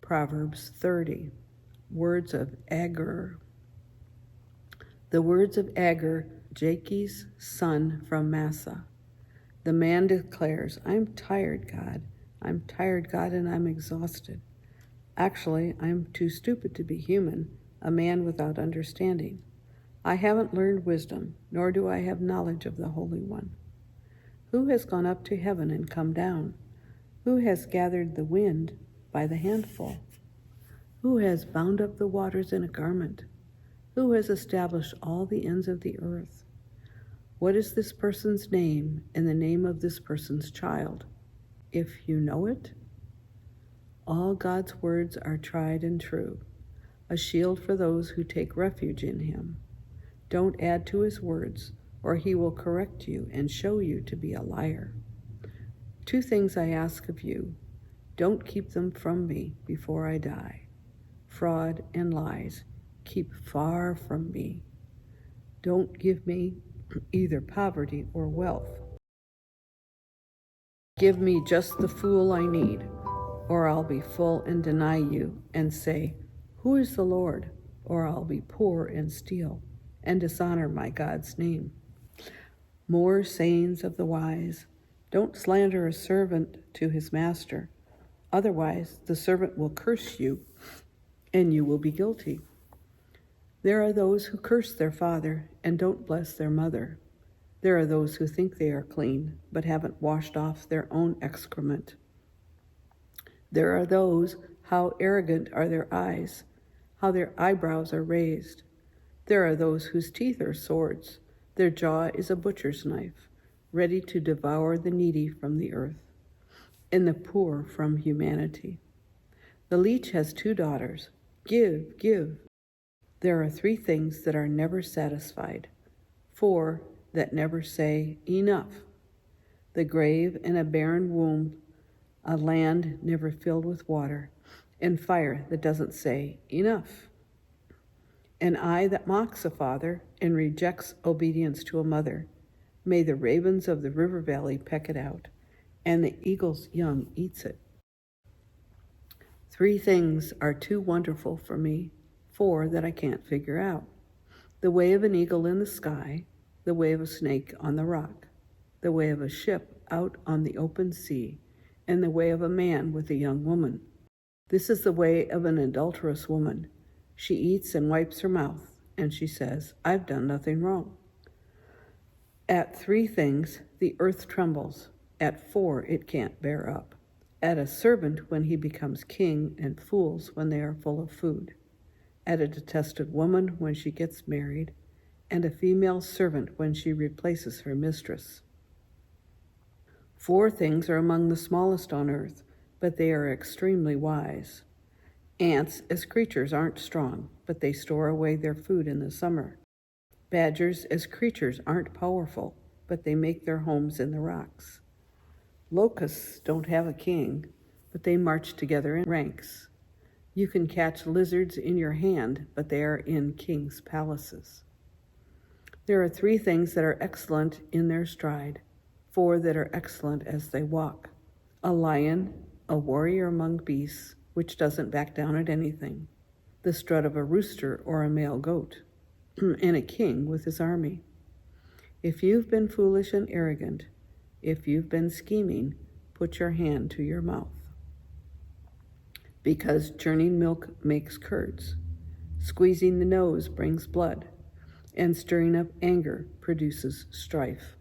Proverbs 30. Words of Agur. The words of Agur, Jakei's son from Massa. The man declares, I'm tired, God. I'm tired, God, and I'm exhausted. Actually, I'm too stupid to be human, a man without understanding. I haven't learned wisdom, nor do I have knowledge of the Holy One. Who has gone up to heaven and come down? Who has gathered the wind by the handful? Who has bound up the waters in a garment? Who has established all the ends of the earth? What is this person's name and the name of this person's child? If you know it, all God's words are tried and true, a shield for those who take refuge in him. Don't add to his words, or he will correct you and show you to be a liar. 2 things I ask of you. Don't keep them from me before I die. Fraud and lies, keep far from me. Don't give me either poverty or wealth. Give me just the fool I need, or I'll be full and deny you and say, who is the Lord? Or I'll be poor and steal and dishonor my God's name. More sayings of the wise. Don't slander a servant to his master. Otherwise, the servant will curse you, and you will be guilty. There are those who curse their father and don't bless their mother. There are those who think they are clean, but haven't washed off their own excrement. There are those, how arrogant are their eyes, how their eyebrows are raised. There are those whose teeth are swords. Their jaw is a butcher's knife, ready to devour the needy from the earth, and the poor from humanity. The leech has 2 daughters. Give, give. There are 3 things that are never satisfied, 4 that never say enough. The grave and a barren womb, a land never filled with water, and fire that doesn't say enough. An eye that mocks a father and rejects obedience to a mother. May the ravens of the river valley peck it out, and the eagle's young eats it. 3 things are too wonderful for me, 4 that I can't figure out. The way of an eagle in the sky, the way of a snake on the rock, the way of a ship out on the open sea, and the way of a man with a young woman. This is the way of an adulterous woman. She eats and wipes her mouth, and she says, I've done nothing wrong. At 3 things, the earth trembles. At 4, it can't bear up. At a servant when he becomes king, and fools when they are full of food. At a detested woman when she gets married, and a female servant when she replaces her mistress. 4 things are among the smallest on earth, but they are extremely wise. Ants as creatures aren't strong, but they store away their food in the summer. Badgers as creatures aren't powerful, but they make their homes in the rocks. Locusts don't have a king, but they march together in ranks. You can catch lizards in your hand, but they are in kings' palaces. There are 3 things that are excellent in their stride, 4 that are excellent as they walk. A lion, a warrior among beasts, which doesn't back down at anything. The strut of a rooster or a male goat. And a king with his army. If you've been foolish and arrogant, if you've been scheming, put your hand to your mouth. Because churning milk makes curds, squeezing the nose brings blood, and stirring up anger produces strife.